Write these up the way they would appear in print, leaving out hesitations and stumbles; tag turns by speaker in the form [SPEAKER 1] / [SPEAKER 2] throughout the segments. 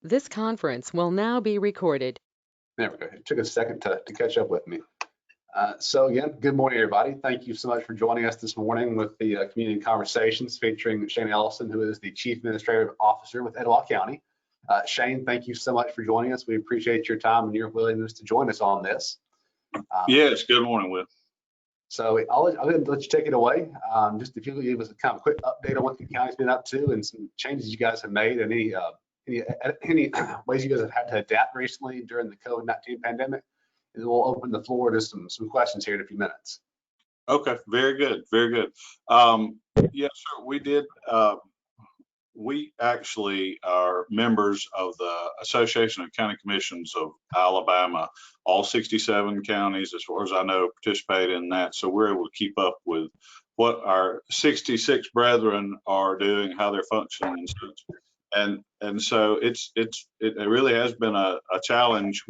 [SPEAKER 1] This conference will now be recorded.
[SPEAKER 2] There we go. It took a second to catch up with me. So again, good morning, everybody. Thank you so much for joining us this morning with the Community Conversations featuring Shane Ellison, who is the Chief Administrative Officer with Etowah County. Shane, thank you so much for joining us. We appreciate your time and your willingness to join us on this.
[SPEAKER 3] Yes, good morning, Will.
[SPEAKER 2] So I'll let you take it away. Just if you could give us a kind of quick update on what the county's been up to and some changes you guys have made and any ways you guys have had to adapt recently during the COVID-19 pandemic. And then we'll open the floor to some questions here in a few minutes.
[SPEAKER 3] Okay, very good, very good. Yes, sir, we did. We actually are members of the Association of County Commissions of Alabama. All 67 counties, as far as I know, participate in that. So we're able to keep up with what our 66 brethren are doing, how they're functioning, and such. And so it really has been a challenge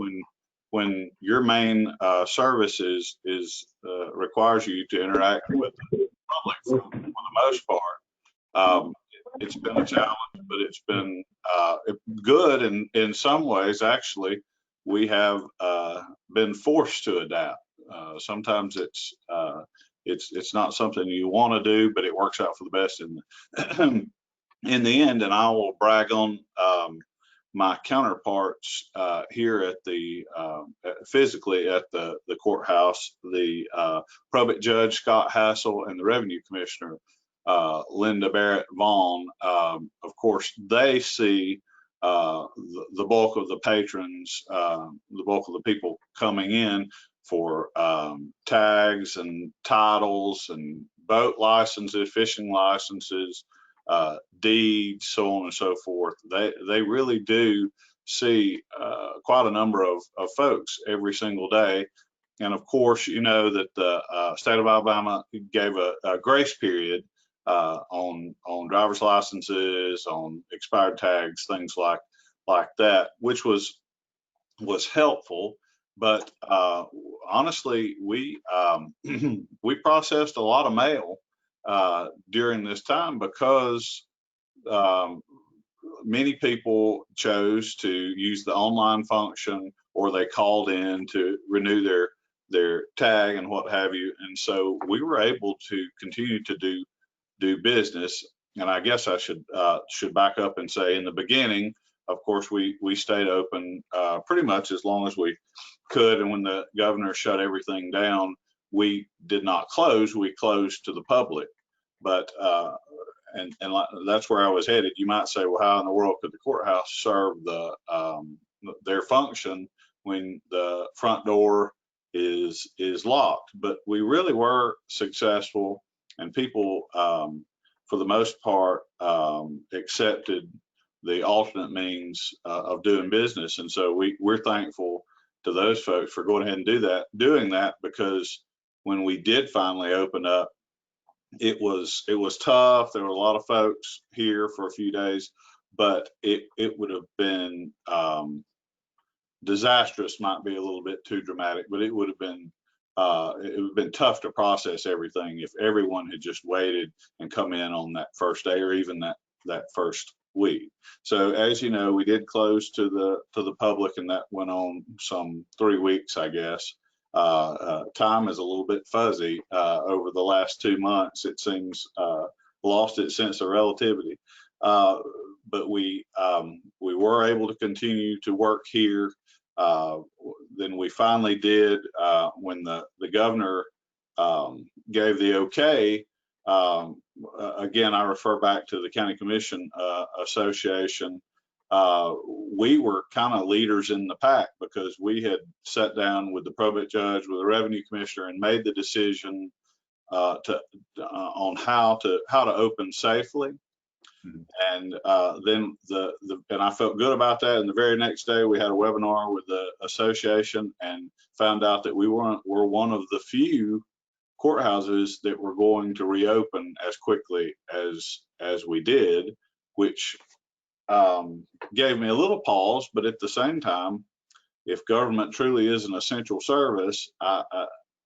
[SPEAKER 3] when your main service requires you to interact with the public for the most part. It's been a challenge, but it's been good in some ways. Actually, we have been forced to adapt. Sometimes it's not something you want to do, but it works out for the best in the end. And I will brag on my counterparts here at the physically at the courthouse, the probate judge Scott Hassel and the revenue commissioner Linda Barrett Vaughn. Of course, they see the bulk of the patrons, the bulk of the people coming in for tags and titles and boat licenses, fishing licenses, deeds, so on and so forth. They really do see quite a number of folks every single day. And of course, you know that the state of Alabama gave a grace period on driver's licenses, on expired tags, things like that, which was helpful. But honestly, we we processed a lot of mail during this time because many people chose to use the online function, or they called in to renew their tag and what have you. And so we were able to continue to do business. And I guess I should back up and say, in the beginning, of course, we stayed open pretty much as long as we could. And when the governor shut everything down, we did not close. We closed to the public. But and that's where I was headed. You might say, well, how in the world could the courthouse serve their function when the front door is locked? But we really were successful, and people, for the most part, accepted the alternate means of doing business. And so we're thankful to those folks for going ahead and doing that, because when we did finally open up, it was tough. There were a lot of folks here for a few days, but it would have been disastrous, might be a little bit too dramatic, but it would have been tough to process everything if everyone had just waited and come in on that first day, or even that first week. So as you know, we did close to the public, and that went on some 3 weeks, I guess. Time is a little bit fuzzy over the last 2 months. It seems lost its sense of relativity. But we were able to continue to work here. Then we finally did when the governor gave the okay. Again, I refer back to the County Commission Association. We were kind of leaders in the pack, because we had sat down with the probate judge, with the revenue commissioner, and made the decision on how to open safely. And then and I felt good about that. And the very next day, we had a webinar with the association and found out that we were one of the few courthouses that were going to reopen as quickly as we did, which gave me a little pause. But at the same time, if government truly is an essential service, I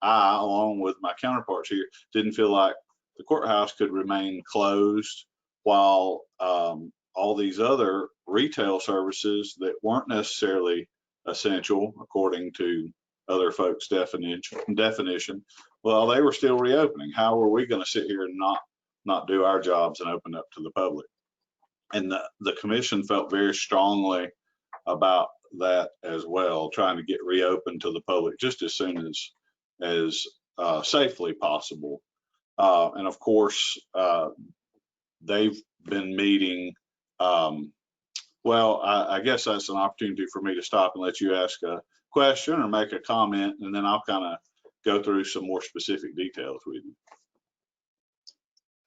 [SPEAKER 3] along with my counterparts here, didn't feel like the courthouse could remain closed while all these other retail services that weren't necessarily essential according to other folks' definition. Well, they were still reopening. How were we going to sit here and not do our jobs and open up to the public? And the commission felt very strongly about that as well, trying to get reopened to the public just as soon as safely possible. And of course, they've been meeting. Well, I guess that's an opportunity for me to stop and let you ask a question or make a comment, and then I'll kind of go through some more specific details with you.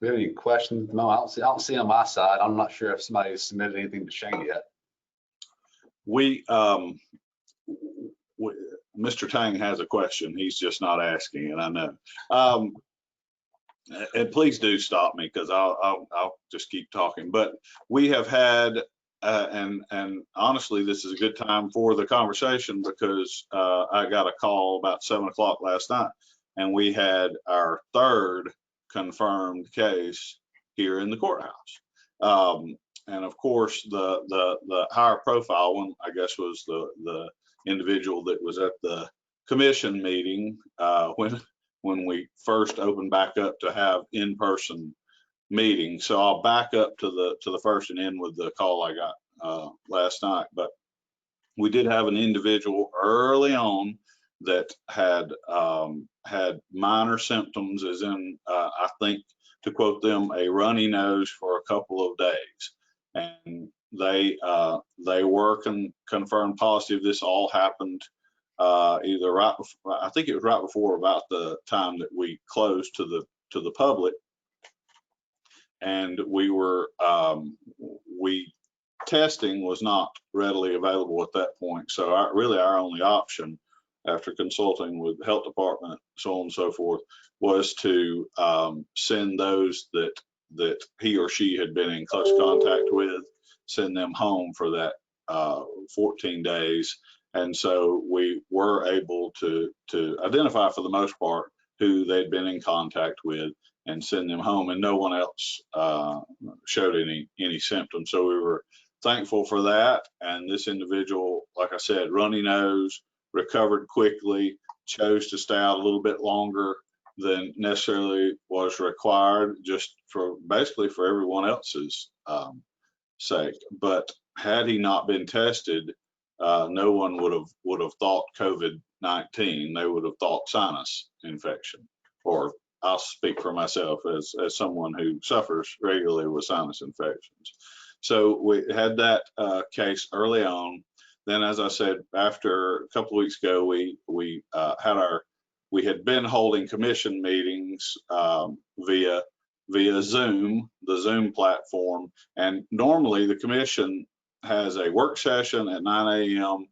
[SPEAKER 2] Do we have any questions? No, I don't see on my side. I'm not sure if somebody has submitted anything to Shane yet.
[SPEAKER 3] Mr. Tang has a question. He's just not asking, and I know. And please do stop me, because I'll just keep talking. But we have had, and honestly, this is a good time for the conversation, because I got a call about 7 o'clock last night, and we had our third confirmed case here in the courthouse. And of course, the higher profile one, I guess, was the individual that was at the commission meeting when we first opened back up to have in-person meetings. So I'll back up to the first and end with the call I got last night. But we did have an individual early on that had minor symptoms, as in I think, to quote them, a runny nose for a couple of days, and they were confirmed positive. This all happened either right before, I think it was right before about the time that we closed to the public, and testing was not readily available at that point. So our only option, after consulting with the health department, so on and so forth, was to send those that he or she had been in close contact with, send them home for that 14 days. And so we were able to identify, for the most part, who they'd been in contact with and send them home, and no one else showed any symptoms. So we were thankful for that. And this individual, like I said, runny nose, recovered quickly, chose to stay out a little bit longer than necessarily was required, just basically for everyone else's sake. But had he not been tested, no one would have thought COVID-19. They would have thought sinus infection, or I'll speak for myself as someone who suffers regularly with sinus infections. So we had that case early on. Then, as I said, after a couple of weeks ago, we had been holding commission meetings via Zoom, the Zoom platform. And normally the commission has a work session at 9 a.m.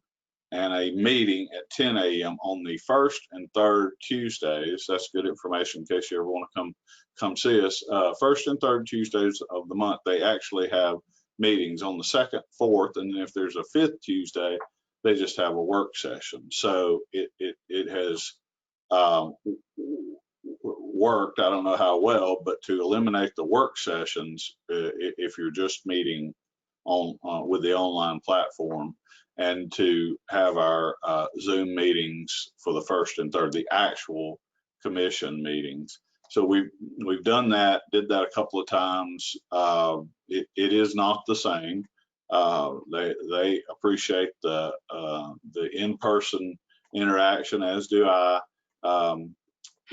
[SPEAKER 3] and a meeting at 10 a.m. on the first and third Tuesdays. That's good information in case you ever want to come see us. First and third Tuesdays of the month, they actually have meetings. On the second, fourth, and then if there's a fifth Tuesday, they just have a work session. So it has worked, I don't know how well, but to eliminate the work sessions, if you're just meeting on with the online platform, and to have our Zoom meetings for the first and third, the actual commission meetings. So we've done that, did that a couple of times. It is not the same. They appreciate the in-person interaction, as do I.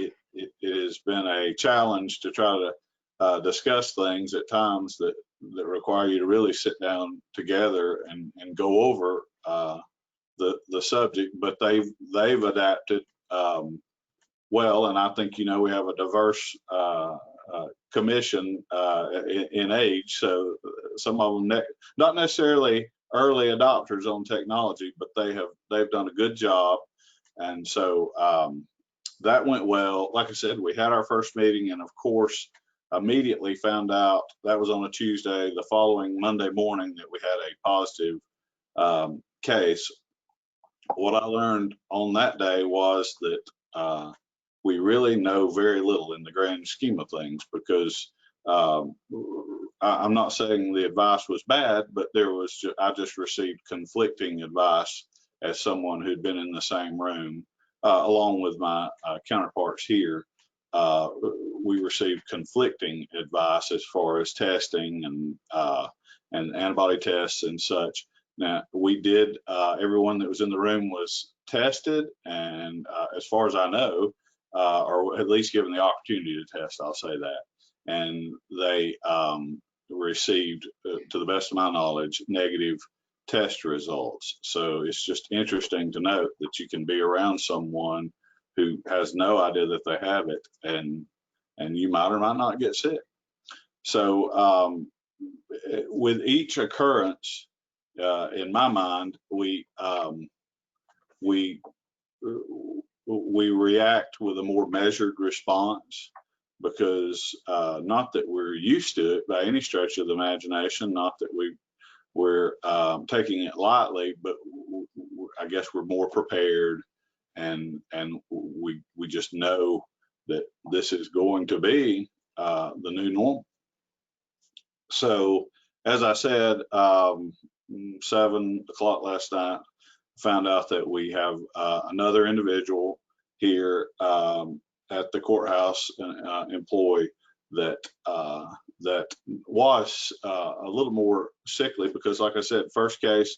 [SPEAKER 3] It has been a challenge to try to discuss things at times that require you to really sit down together and go over the subject, but they've adapted well. And I think, we have a diverse commission in age, so some of them not necessarily early adopters on technology, but they've done a good job. And so that went well. Like I said, we had our first meeting, and of course immediately found out, that was on a Tuesday, the following Monday morning, that we had a positive case. What I learned on that day was that we really know very little in the grand scheme of things, because um, I'm not saying the advice was bad, but I just received conflicting advice as someone who'd been in the same room, along with my counterparts here. We received conflicting advice as far as testing and antibody tests and such. Now, we did, everyone that was in the room was tested, and as far as I know, or at least given the opportunity to test, I'll say that. And they received, to the best of my knowledge, negative test results. So it's just interesting to note that you can be around someone who has no idea that they have it, and you might or might not get sick. So with each occurrence, in my mind, we react with a more measured response, because not that we're used to it by any stretch of the imagination, not that we're taking it lightly, but I guess we're more prepared, and we just know that this is going to be the new normal. So as I said, 7 o'clock last night, found out that we have another individual here at the courthouse, employee that was a little more sickly, because like I said, first case,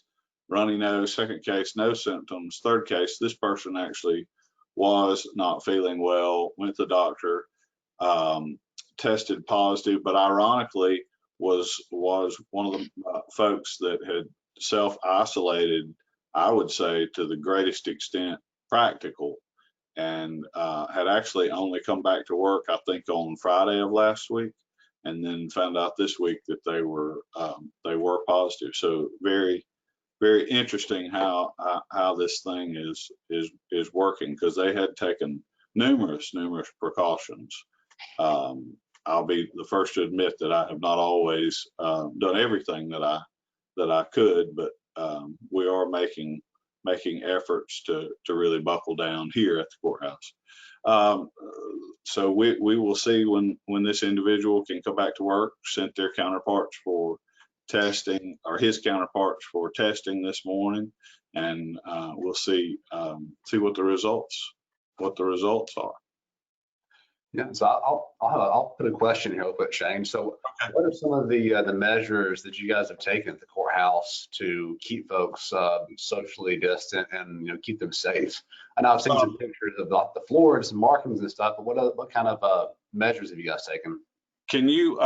[SPEAKER 3] runny nose; second case, no symptoms; third case, this person actually was not feeling well, went to the doctor, tested positive, but ironically was one of the folks that had self-isolated, I would say, to the greatest extent practical, and had actually only come back to work, I think, on Friday of last week, and then found out this week that they were positive. So very, very interesting how this thing is working, because they had taken numerous precautions. I'll be the first to admit that I have not always done everything that I could, but we are making efforts to really buckle down here at the courthouse. So we will see when this individual can come back to work. Sent their counterparts for testing, or his counterparts for testing this morning, and we'll see what the results are.
[SPEAKER 2] Yeah, so I'll put a question here real quick, Shane. So
[SPEAKER 3] Okay.
[SPEAKER 2] what are some of the measures that you guys have taken at the courthouse to keep folks socially distant and keep them safe? I know I've seen some pictures of the floors and markings and stuff, but what kind of measures have you guys taken?
[SPEAKER 3] Can you,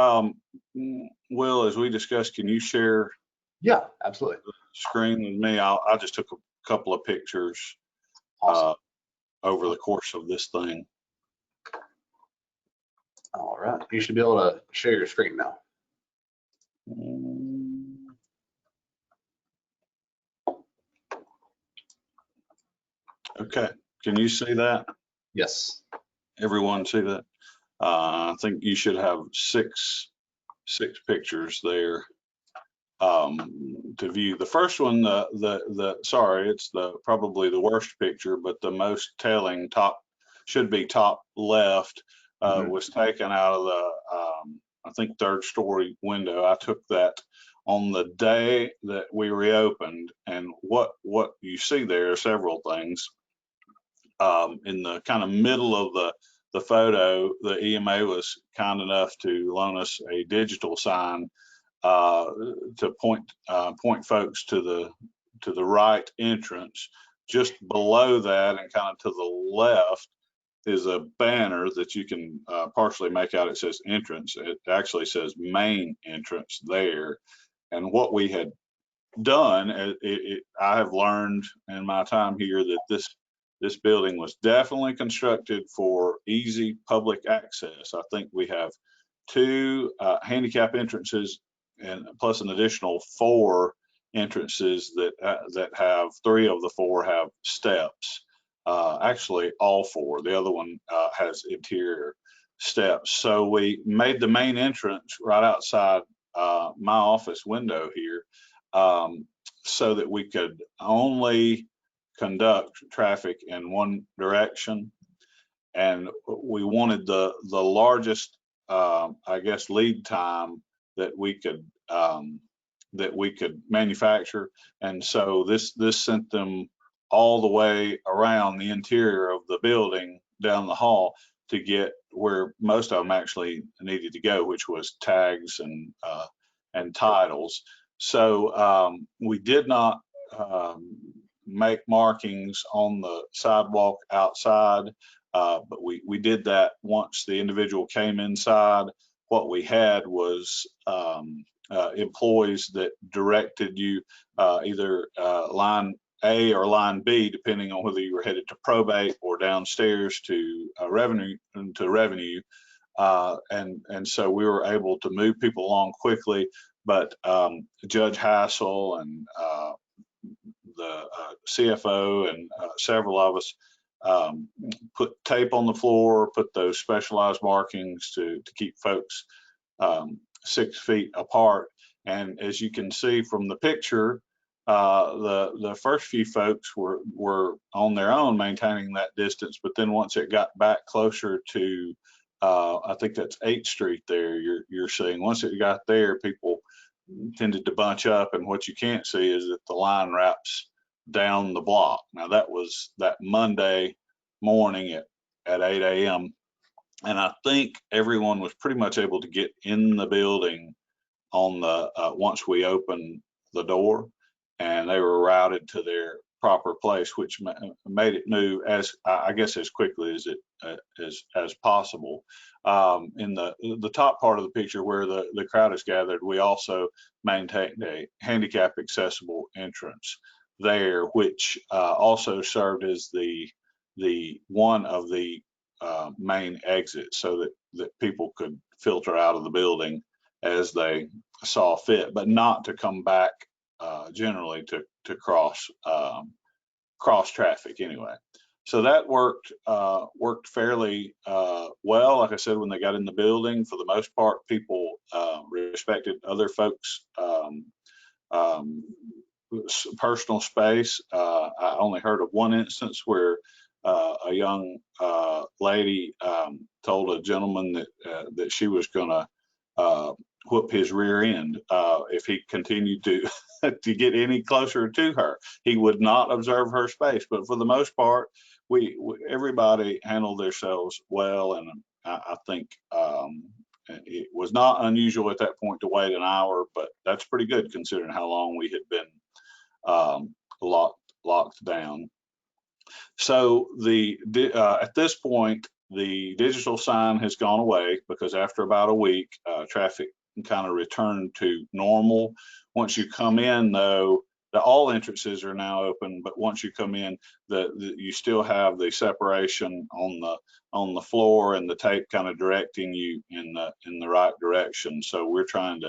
[SPEAKER 3] Will, as we discussed, can you share?
[SPEAKER 2] Yeah, absolutely.
[SPEAKER 3] The screen with me? I just took a couple of pictures.
[SPEAKER 2] Awesome.
[SPEAKER 3] Over the course of this thing.
[SPEAKER 2] All right, you should be able to share your screen now.
[SPEAKER 3] Okay, can you see that?
[SPEAKER 2] Yes.
[SPEAKER 3] Everyone see that? I think you should have six pictures there to view. The first one, sorry, it's probably the worst picture, but the most telling, should be top left, was taken out of the I think third story window. I took that on the day that we reopened, and what you see there are several things. In the kind of middle of the photo, the EMA was kind enough to loan us a digital sign to point folks to the right entrance. Just below that, and kind of to the left, is a banner that you can partially make out. It says entrance. It actually says main entrance there. And what we had done, I have learned in my time here that this building was definitely constructed for easy public access. I think we have 2 handicap entrances, and plus an additional 4 entrances that have 3 of the 4 have steps. Actually, all 4. The other one has interior steps. So we made the main entrance right outside my office window here, so that we could only conduct traffic in one direction. And we wanted the largest I guess, lead time that we could manufacture. And so this sent them all the way around the interior of the building down the hall to get where most of them actually needed to go, which was tags and titles. So we did not make markings on the sidewalk outside, but we did that once the individual came inside. What we had was employees that directed you either line A or line B, depending on whether you were headed to probate or downstairs to revenue. And so we were able to move people along quickly. But Judge Hassel and the CFO and several of us put tape on the floor, put those specialized markings to keep folks 6 feet apart. And as you can see from the picture, the first few folks were on their own maintaining that distance, but then once it got back closer to I think that's 8th Street there, you're seeing, once it got there, people tended to bunch up, and what you can't see is that the line wraps down the block. Now that was that Monday morning at 8 a.m. and I think everyone was pretty much able to get in the building on the once we opened the door, and they were routed to their proper place, which made it move as I guess as quickly as it as possible. In the top part of the picture where the crowd is gathered, we also maintained a handicap accessible entrance there, which also served as the one of the main exits, so that people could filter out of the building as they saw fit, but not to come back generally to cross traffic anyway. So that worked fairly well. Like I said, when they got in the building, for the most part, people respected other folks' personal space. I only heard of one instance where a young lady told a gentleman that she was going to whoop his rear end if he continued to to get any closer to her. He would not observe her space, but for the most part, everybody handled themselves well, and I think it was not unusual at that point to wait an hour, but that's pretty good considering how long we had been locked down. So at this point, the digital sign has gone away because after about a week, traffic kind of returned to normal. Once you come in, though, all entrances are now open, but once you come in, you still have the separation on the floor and the tape kind of directing you in the right direction. So we're trying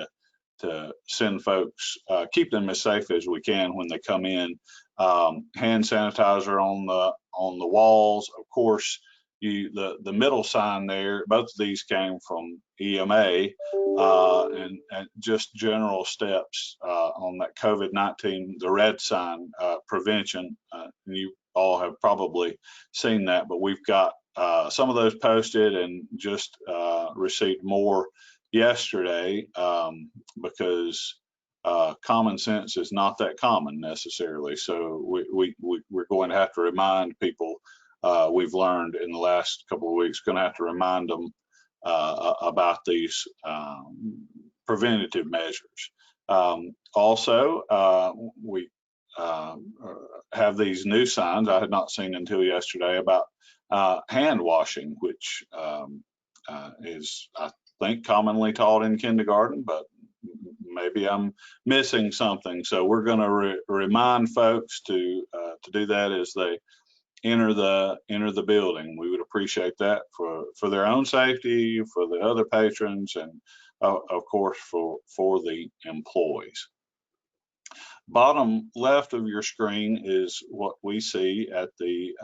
[SPEAKER 3] to send folks, keep them as safe as we can when they come in. Hand sanitizer on the walls. Of course, the middle sign there, both of these came from EMA, and just general steps on that COVID-19, the red sign, prevention. And you all have probably seen that, but we've got some of those posted and just received more yesterday because common sense is not that common necessarily. So we're going to have to remind people. We've learned in the last couple of weeks, going to have to remind them about these preventative measures. Also, we have these new signs I had not seen until yesterday about hand washing, which is, I think, commonly taught in kindergarten, but maybe I'm missing something. So we're going to remind folks to do that as they enter the building. We would appreciate that for their own safety, for the other patrons, and of course for the employees. Bottom left of your screen is what we see at the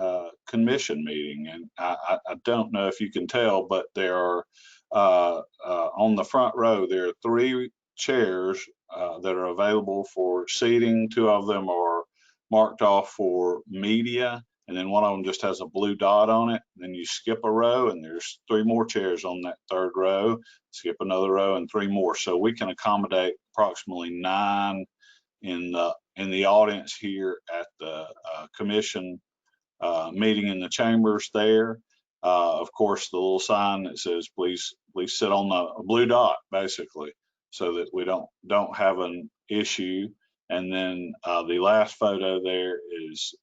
[SPEAKER 3] commission meeting, and I don't know if you can tell, but there are on the front row there are 3 chairs that are available for seating. 2 of them are marked off for media, and then one of them just has a blue dot on it. Then you skip a row and there's 3 more chairs on that 3rd row, skip another row and 3 more. So we can accommodate approximately 9 in the audience here at the commission meeting in the chambers there. Of course, the little sign that says, please sit on the blue dot, basically, so that we don't have an issue. And then the last photo there is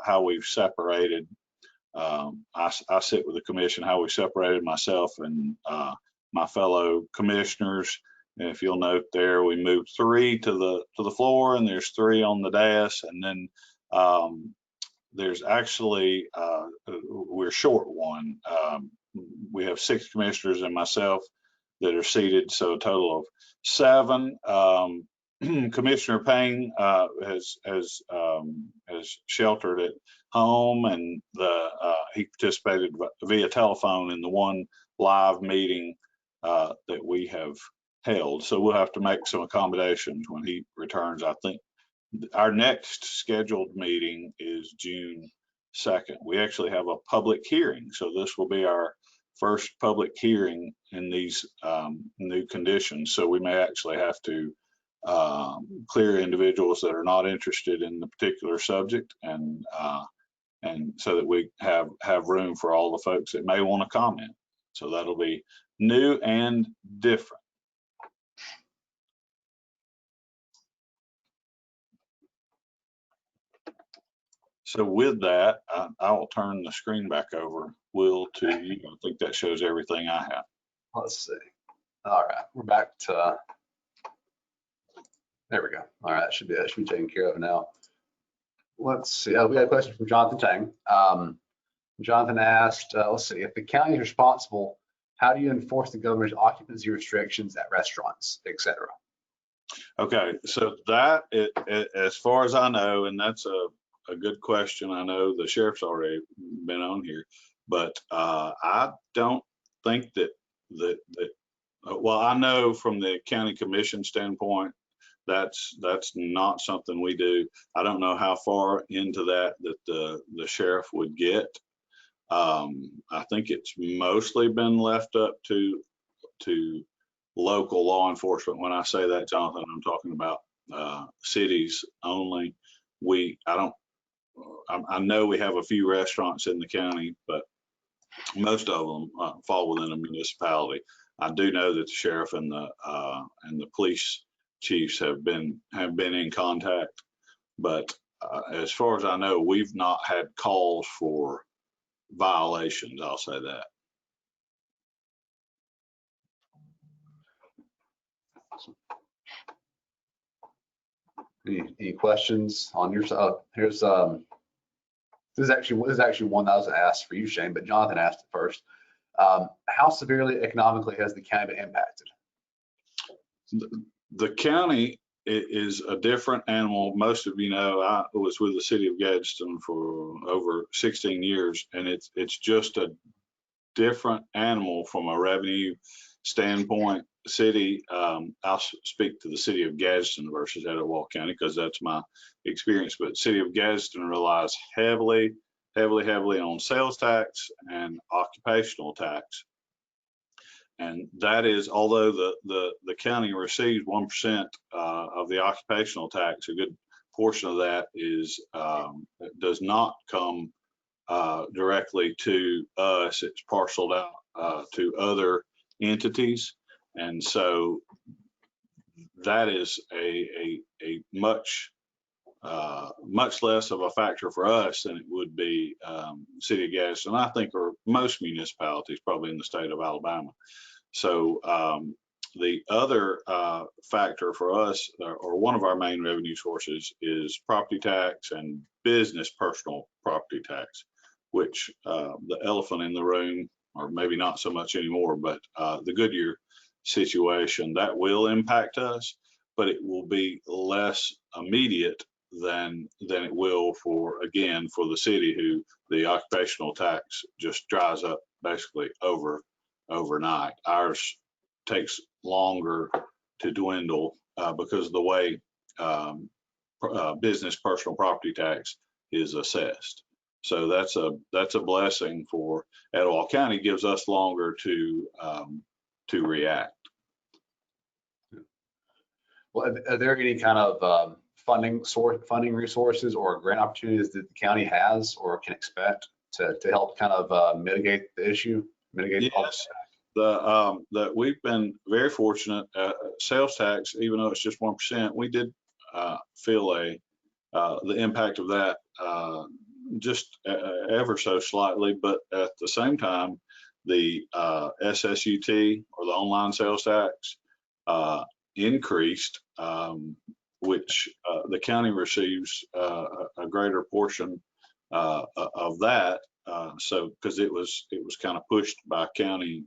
[SPEAKER 3] how we've separated. I sit with the commission, how we separated myself and my fellow commissioners. And if you'll note there, we moved 3 to the floor, and there's 3 on the dais, and then there's actually we're short 1. We have 6 commissioners and myself that are seated, so a total of 7. Commissioner Payne has sheltered at home, and he participated via telephone in the one live meeting that we have held. So we'll have to make some accommodations when he returns. I think our next scheduled meeting is June 2nd. We actually have a public hearing, so this will be our first public hearing in these new conditions. So we may actually have to clear individuals that are not interested in the particular subject, and so that we have room for all the folks that may want to comment. So that'll be new and different. So with that, I will turn the screen back over, Will, to you. I think that shows everything I have.
[SPEAKER 2] Let's see. All right, we're back to, there we go. All right, that should be taken care of now. Let's see. We got a question from Jonathan Tang. Jonathan asked, let's see, if the county is responsible, how do you enforce the governor's occupancy restrictions at restaurants, et cetera?
[SPEAKER 3] Okay, so that, as far as I know, and that's a good question. I know the sheriff's already been on here, but I don't think that well, I know from the county commission standpoint, that's not something we do. I don't know how far into that the sheriff would get. I think it's mostly been left up to local law enforcement. When I say that, Jonathan, I'm talking about cities only. I know we have a few restaurants in the county, but most of them fall within a municipality. I do know that the sheriff and the police chiefs have been in contact, but as far as I know, we've not had calls for violations. I'll say that.
[SPEAKER 2] Any questions on your side? Here's this is actually one that was asked for you, Shane, but Jonathan asked it first. How severely economically has the county been impacted?
[SPEAKER 3] The county is a different animal. Most of you know, I was with the city of Gadsden for over 16 years, and it's just a different animal from a revenue standpoint. City, I'll speak to the city of Gadsden versus Etowah County because that's my experience, but city of Gadsden relies heavily on sales tax and occupational tax. And that is, although the county receives 1% of the occupational tax, a good portion of that does not come directly to us. It's parceled out to other entities. And so that is a much less of a factor for us than it would be city of Gadsden, I think, or most municipalities probably in the state of Alabama. So the other factor for us, or one of our main revenue sources, is property tax and business personal property tax, which the elephant in the room, or maybe not so much anymore, but the Goodyear situation, that will impact us, but it will be less immediate than it will for the city, who the occupational tax just dries up basically overnight. Ours takes longer to dwindle because of the way business personal property tax is assessed. So that's a blessing for Etowah County. Gives us longer to react.
[SPEAKER 2] Well, are there any kind of funding resources or grant opportunities that the county has or can expect to help kind of mitigate the issue, mitigate all
[SPEAKER 3] Yes, that we've been very fortunate. Sales tax, even though it's just 1%, we did feel the impact of that just ever so slightly. But at the same time, the SSUT, or the online sales tax, increased, which the county receives a greater portion of that. So because it was kind of pushed by the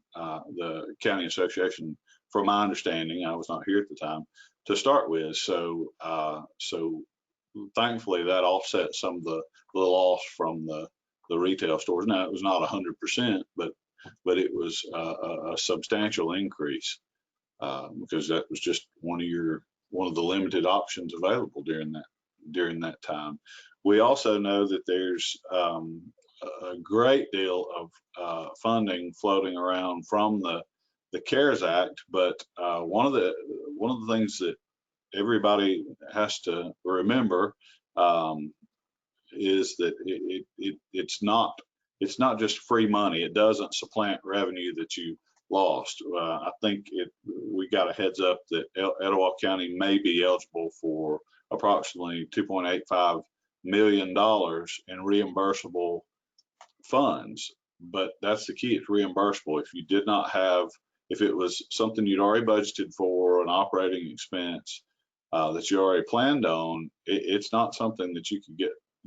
[SPEAKER 3] county association, from my understanding, I was not here at the time, to start with. So thankfully that offset some of the loss from the retail stores. Now it was not 100%, but it was a substantial increase, because that was just one of the limited options available during that time. We also know that there's a great deal of funding floating around from the CARES Act, but one of the things that everybody has to remember is that it's not just free money. It doesn't supplant revenue that you lost. I think we got a heads up that Etowah County may be eligible for approximately $2.85 million in reimbursable funds, but that's the key. It's reimbursable. If it was something you'd already budgeted for, an operating expense that you already planned on, it's not something that you could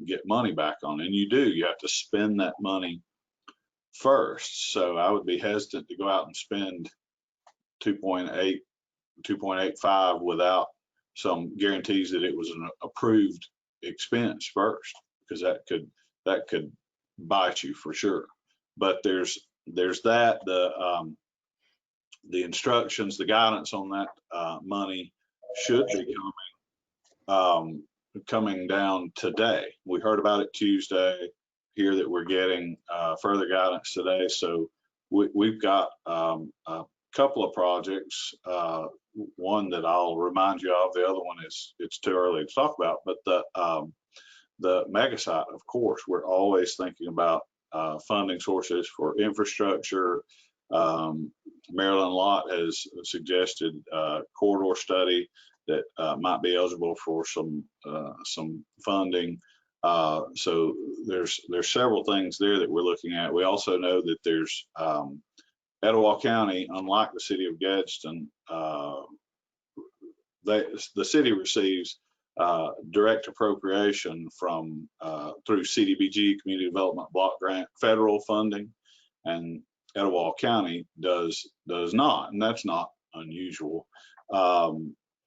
[SPEAKER 3] get money back on. And you have to spend that money first. So I would be hesitant to go out and spend 2.85 without some guarantees that it was an approved expense first, because that could bite you for sure. But there's that, the instructions, the guidance on that money should be coming down today. We heard about it Tuesday, here that we're getting further guidance today. So we've got a couple of projects, one that I'll remind you of, the other one it's too early to talk about, but the mega site, of course, we're always thinking about funding sources for infrastructure. Marilyn Lott has suggested a corridor study that might be eligible for some funding. So there's several things there that we're looking at. We also know that there's Etowah County, unlike the city of Gadsden, the city receives direct appropriation from through CDBG, Community Development Block Grant, federal funding, and Etowah County does not, and that's not unusual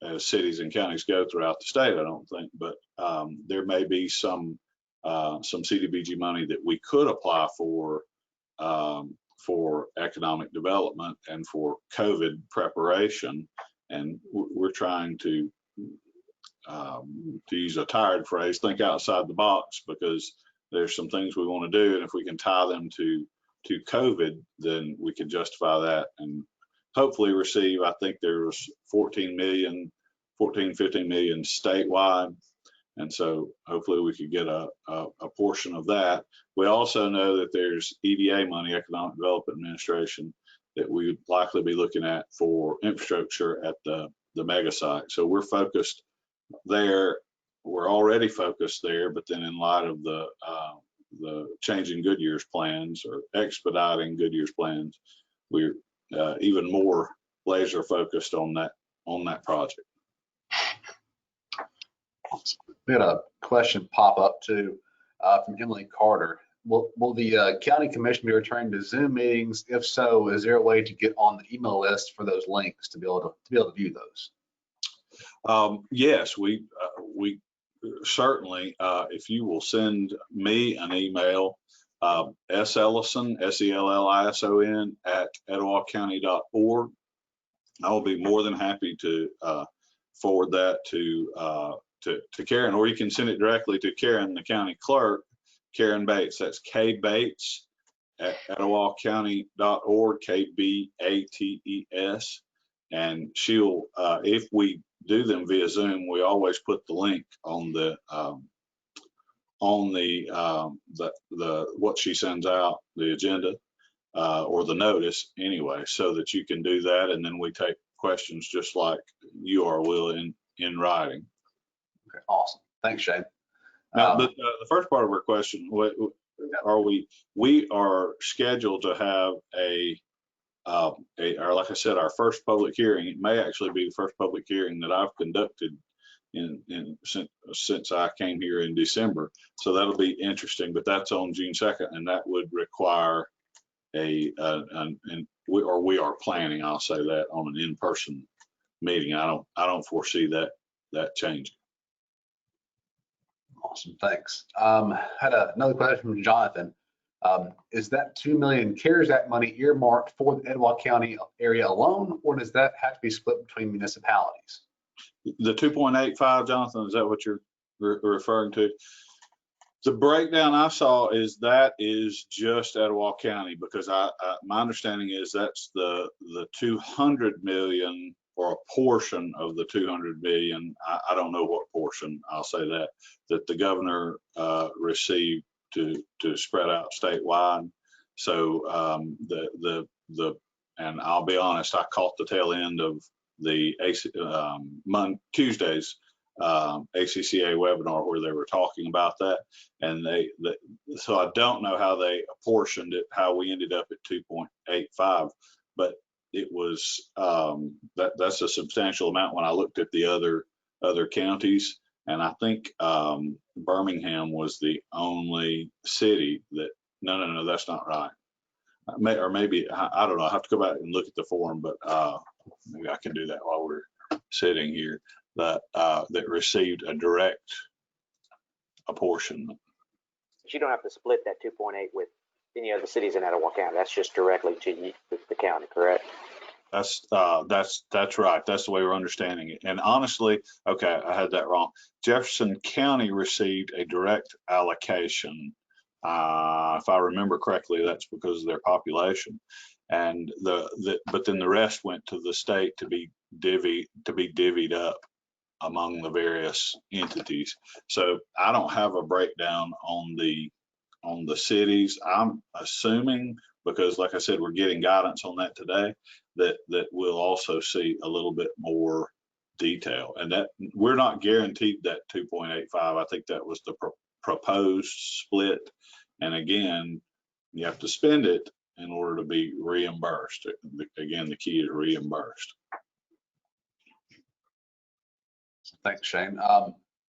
[SPEAKER 3] as cities and counties go throughout the state, I don't think, but there may be some CDBG money that we could apply for economic development and for COVID preparation, and we're trying to use a tired phrase, think outside the box, because there's some things we want to do, and if we can tie them to COVID, then we can justify that and hopefully receive, I think there's 15 million statewide. And so hopefully we could get a portion of that. We also know that there's EDA money, Economic Development Administration, that we would likely be looking at for infrastructure at the mega site. So we're focused there. We're already focused there, but then in light of the changing Goodyear's plans, or expediting Goodyear's plans, we're even more laser focused on that project.
[SPEAKER 2] We had a question pop up too from Emily Carter. Will the county commission be returning to Zoom meetings? If so, is there a way to get on the email list for those links to be able to view those?
[SPEAKER 3] Yes, we certainly. If you will send me an email, Ellison, SELLISON @etowahcounty.org, I will be more than happy to forward that to Karen, or you can send it directly to Karen, the county clerk, Karen Bates. That's K Bates at etowahcounty.org, KBATES. And she'll, if we do them via Zoom, we always put the link on the what she sends out, the agenda or the notice anyway, so that you can do that, and then we take questions just like you are, Will, in writing.
[SPEAKER 2] Okay, awesome. Thanks, Shane.
[SPEAKER 3] Now, the first part of our question, we are scheduled to have or like I said, our first public hearing. It may actually be the first public hearing that I've conducted since I came here in December. So that'll be interesting, but that's on June 2nd, and that would require we are planning, I'll say that, on an in-person meeting. I don't foresee that changing.
[SPEAKER 2] Awesome, thanks. Had another question from Jonathan. Is that $2 million CARES Act money earmarked for the Etowah County area alone, or does that have to be split between municipalities?
[SPEAKER 3] The 2.85, Jonathan, is that what you're referring to? The breakdown I saw is just Etowah County, because my understanding is that's the 200 million, or a portion of the 200 million. I don't know what portion, I'll say that the governor received to spread out statewide. So and I'll be honest, I caught the tail end of the Tuesday's ACCA webinar where they were talking about that, and so I don't know how they apportioned it, how we ended up at 2.85, but it was that's a substantial amount when I looked at the other counties, and I think Birmingham was the only city that no, that's not right. Or maybe I don't know. I have to go back and look at the form, but maybe I can do that while we're sitting here. That received a direct apportionment.
[SPEAKER 4] But you don't have to split that 2.8 with any other cities in Etowah County. That's just directly to the county, correct?
[SPEAKER 3] That's right. That's the way we're understanding it. And honestly, okay, I had that wrong. Jefferson County received a direct allocation. If I remember correctly, that's because of their population. And but then the rest went to the state to be divvied up among the various entities. So I don't have a breakdown on the cities. I'm assuming, because like I said, we're getting guidance on that today, that we'll also see a little bit more detail, and that we're not guaranteed that 2.85. I think that was the proposed split. And again, you have to spend it in order to be reimbursed. Again, the key is reimbursed.
[SPEAKER 2] Thanks, Shane.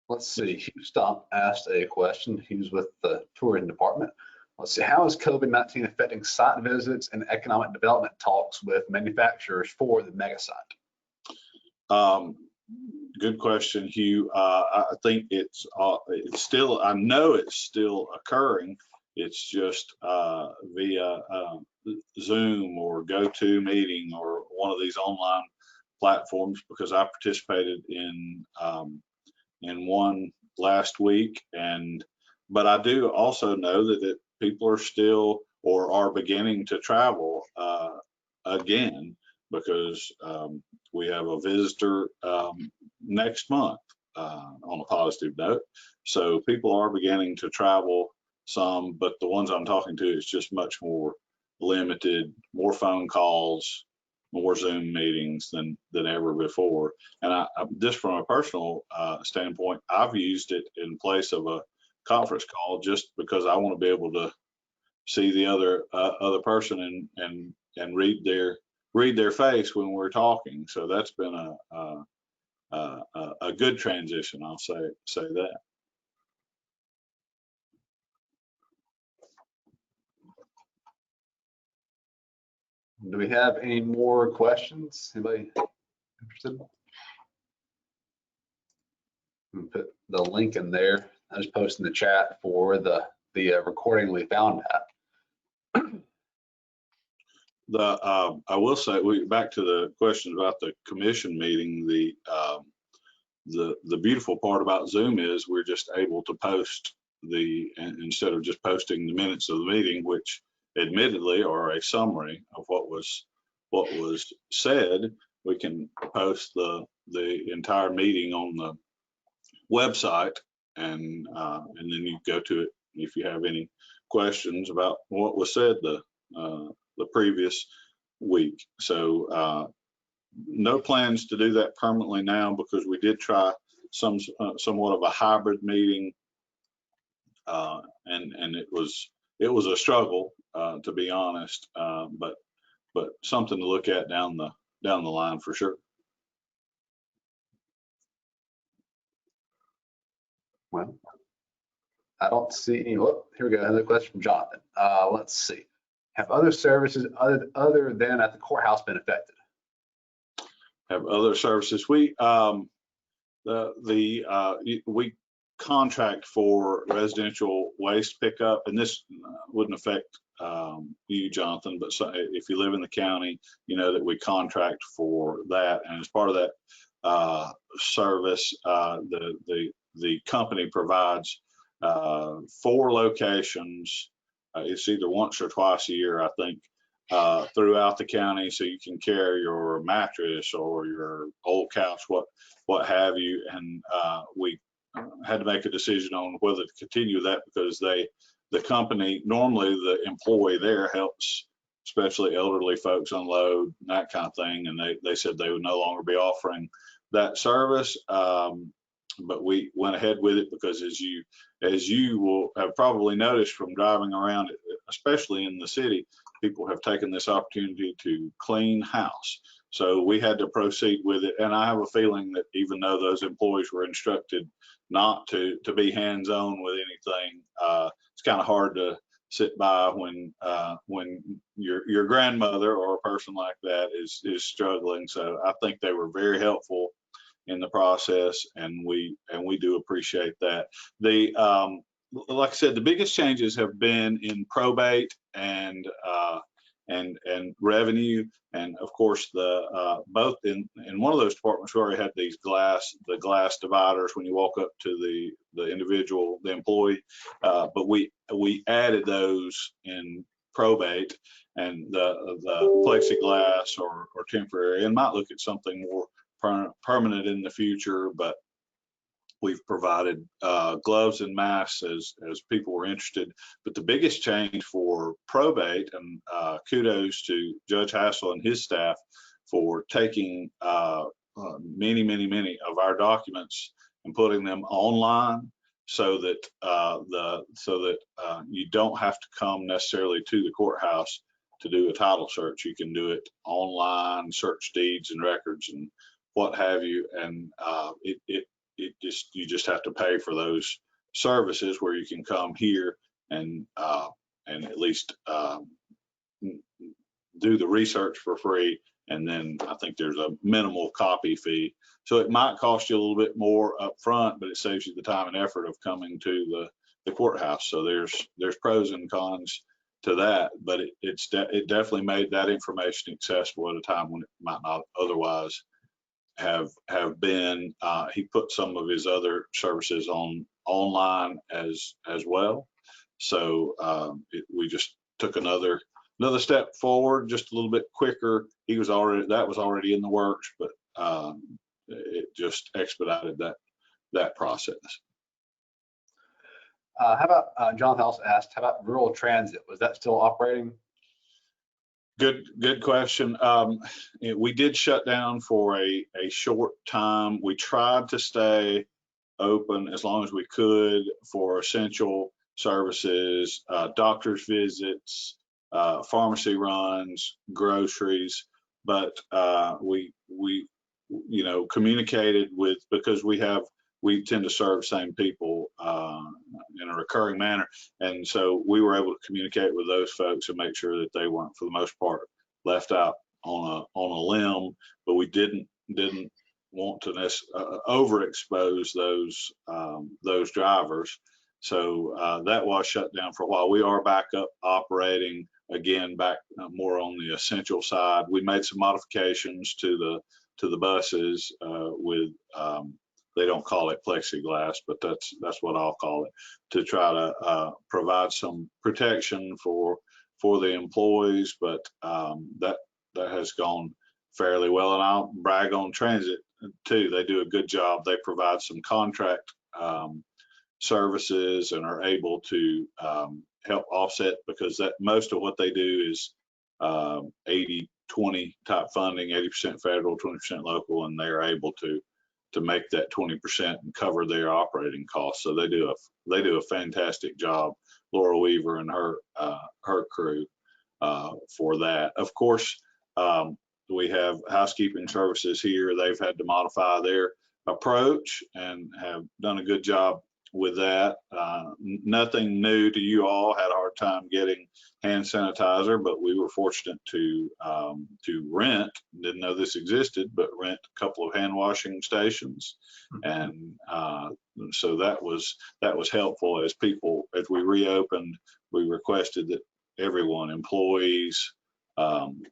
[SPEAKER 2] Let's see. Hugh Stump asked a question. He was with the tourism department. Let's see. How is COVID-19 affecting site visits and economic development talks with manufacturers for the mega site?
[SPEAKER 3] Good question, Hugh. I think it's still, I know it's still occurring. It's just via Zoom or GoToMeeting or one of these online platforms, because I participated in one last week, but I do also know that people are still or are beginning to travel again, because we have a visitor next month on a positive note. So people are beginning to travel some, but the ones I'm talking to is just much more limited, more phone calls, more Zoom meetings than ever before. And I just from a personal standpoint, I've used it in place of a conference call just because I want to be able to see the other person and read their face when we're talking. So that's been a good transition, I'll say that.
[SPEAKER 2] Do we have any more questions? Anybody interested? Put the link in there. I just posted in the chat for the recording we found at.
[SPEAKER 3] I will say, back to the questions about the commission meeting. The beautiful part about Zoom is we're just able to post instead of just posting the minutes of the meeting, which admittedly are a summary of what was said, we can post the entire meeting on the website, and then you go to it if you have any questions about what was said the previous week. So no plans to do that permanently now, because we did try somewhat of a hybrid meeting, and it was a struggle, to be honest, but something to look at down the line for sure.
[SPEAKER 2] Well, I don't see any. Oh, here we go. Another question from Jonathan. Let's see. Have other services other than at the courthouse been affected?
[SPEAKER 3] Have other services? We we contract for residential waste pickup, and this wouldn't affect you, Jonathan, but if you live in the county, you know that we contract for that, and as part of that service, the company provides 4 locations. It's either once or twice a year, I think, throughout the county, so you can carry your mattress or your old couch, what have you. And we had to make a decision on whether to continue that, because the company, normally the employee there helps especially elderly folks unload, that kind of thing, and they said they would no longer be offering that service. But we went ahead with it because, as you will have probably noticed from driving around, especially in the city, people have taken this opportunity to clean house. So we had to proceed with it. And I have a feeling that even though those employees were instructed not to be hands-on with anything, it's kind of hard to sit by when your grandmother or a person like that is struggling. So I think they were very helpful in the process, and we do appreciate that. Like I said, the biggest changes have been in probate and revenue, and of course both in one of those departments we already had these glass dividers when you walk up to the employee, but we added those in probate, and the plexiglass or temporary, and might look at something more permanent in the future, but we've provided gloves and masks as people were interested. But the biggest change for probate, and kudos to Judge Hassel and his staff for taking many of our documents and putting them online, so that you don't have to come necessarily to the courthouse to do a title search. You can do it online, search deeds and records and what have you, and you just have to pay for those services, where you can come here and at least do the research for free, and then I think there's a minimal copy fee. So it might cost you a little bit more up front, but it saves you the time and effort of coming to the courthouse. So there's pros and cons to that, but it definitely made that information accessible at a time when it might not otherwise have been. He put some of his other services online as well. So we just took another step forward, just a little bit quicker. That was already in the works, but it just expedited that process.
[SPEAKER 2] How about John House asked, how about rural transit? Was that still operating?
[SPEAKER 3] Good question. We did shut down for a short time. We tried to stay open as long as we could for essential services, doctor's visits, pharmacy runs, groceries, but we communicated with, because we tend to serve the same people in a recurring manner, and so we were able to communicate with those folks and make sure that they weren't, for the most part, left out on a limb. But we didn't want to overexpose those drivers, so that was shut down for a while. We are back up operating again, back more on the essential side. We made some modifications to the buses with they don't call it plexiglass, but that's what I'll call it, to try to provide some protection for the employees. But that has gone fairly well, and I'll brag on transit too. They do a good job. They provide some contract services and are able to help offset, because that most of what they do is 80-20 type funding, 80% federal, 20% local, and they're able to make that 20% and cover their operating costs. So they do a fantastic job, Laura Weaver and her crew, for that. Of course, we have housekeeping services here. They've had to modify their approach and have done a good job with that. Nothing new to you all. Had a hard time getting hand sanitizer, but we were fortunate to rent, didn't know this existed, but rent a couple of hand washing stations. And so that was helpful. As we reopened, we requested that everyone, employees,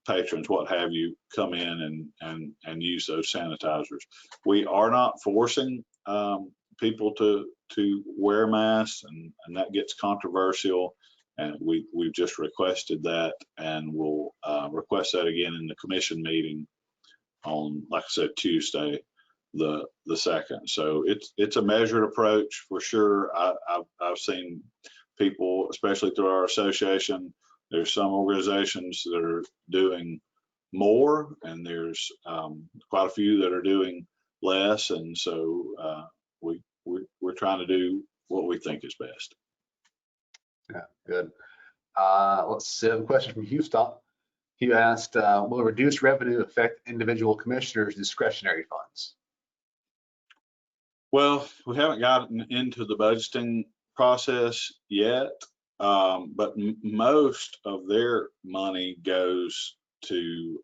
[SPEAKER 3] patrons, what have you, come in and use those sanitizers. We are not forcing people to wear masks, and that gets controversial, and we've just requested that, and we'll request that again in the commission meeting on, like I said, Tuesday the 2nd. So it's a measured approach for sure. I've seen people, especially through our association, there's some organizations that are doing more, and there's quite a few that are doing less, and so we're trying to do what we think is best.
[SPEAKER 2] Yeah, good. Let's see, I have a question from Houston. He asked, will reduced revenue affect individual commissioners' discretionary funds?
[SPEAKER 3] Well, we haven't gotten into the budgeting process yet, but most of their money goes to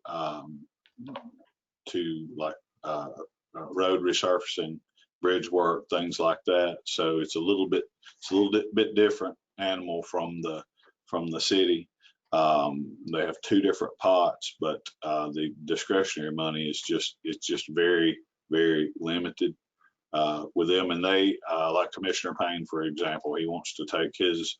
[SPEAKER 3] like road resurfacing, bridge work, things like that. So it's a little bit different animal from the city. They have two different pots, but the discretionary money is just very, very limited with them. And they, like Commissioner Payne, for example, he wants to take his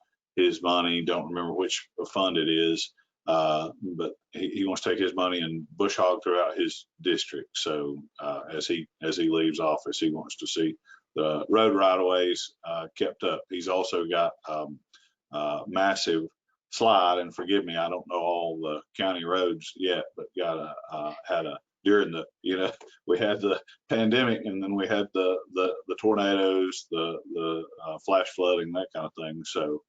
[SPEAKER 3] money, don't remember which fund it is, but he wants to take his money and bush hog throughout his district. So as he leaves office, he wants to see the road right-of-ways kept up. He's also got massive slide, and forgive me, I don't know all the county roads yet, but during the, we had the pandemic, and then we had the tornadoes, the flash flooding, that kind of thing. So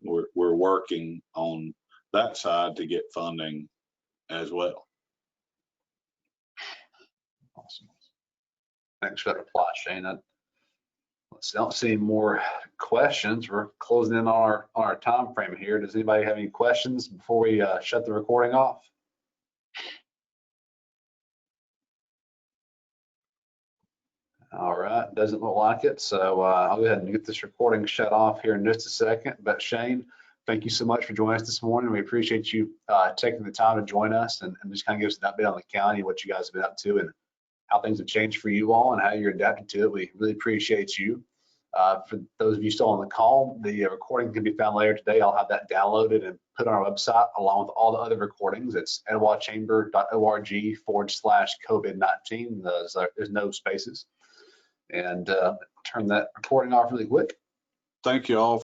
[SPEAKER 3] we're working on that side to get funding as well.
[SPEAKER 2] Awesome. Thanks for that reply, Shane. I don't see any more questions. We're closing in on our time frame here. Does anybody have any questions before we shut the recording off? All right, doesn't look like it. So I'll go ahead and get this recording shut off here in just a second. But Shane, thank you so much for joining us this morning. We appreciate you taking the time to join us and just kind of give us an update on the county, what you guys have been up to, and how things have changed for you all and how you're adapting to it. We really appreciate you. For those of you still on the call, the recording can be found later today. I'll have that downloaded and put on our website along with all the other recordings. It's etowahchamber.org/COVID-19. There's no spaces. And turn that recording off really quick.
[SPEAKER 3] Thank you all.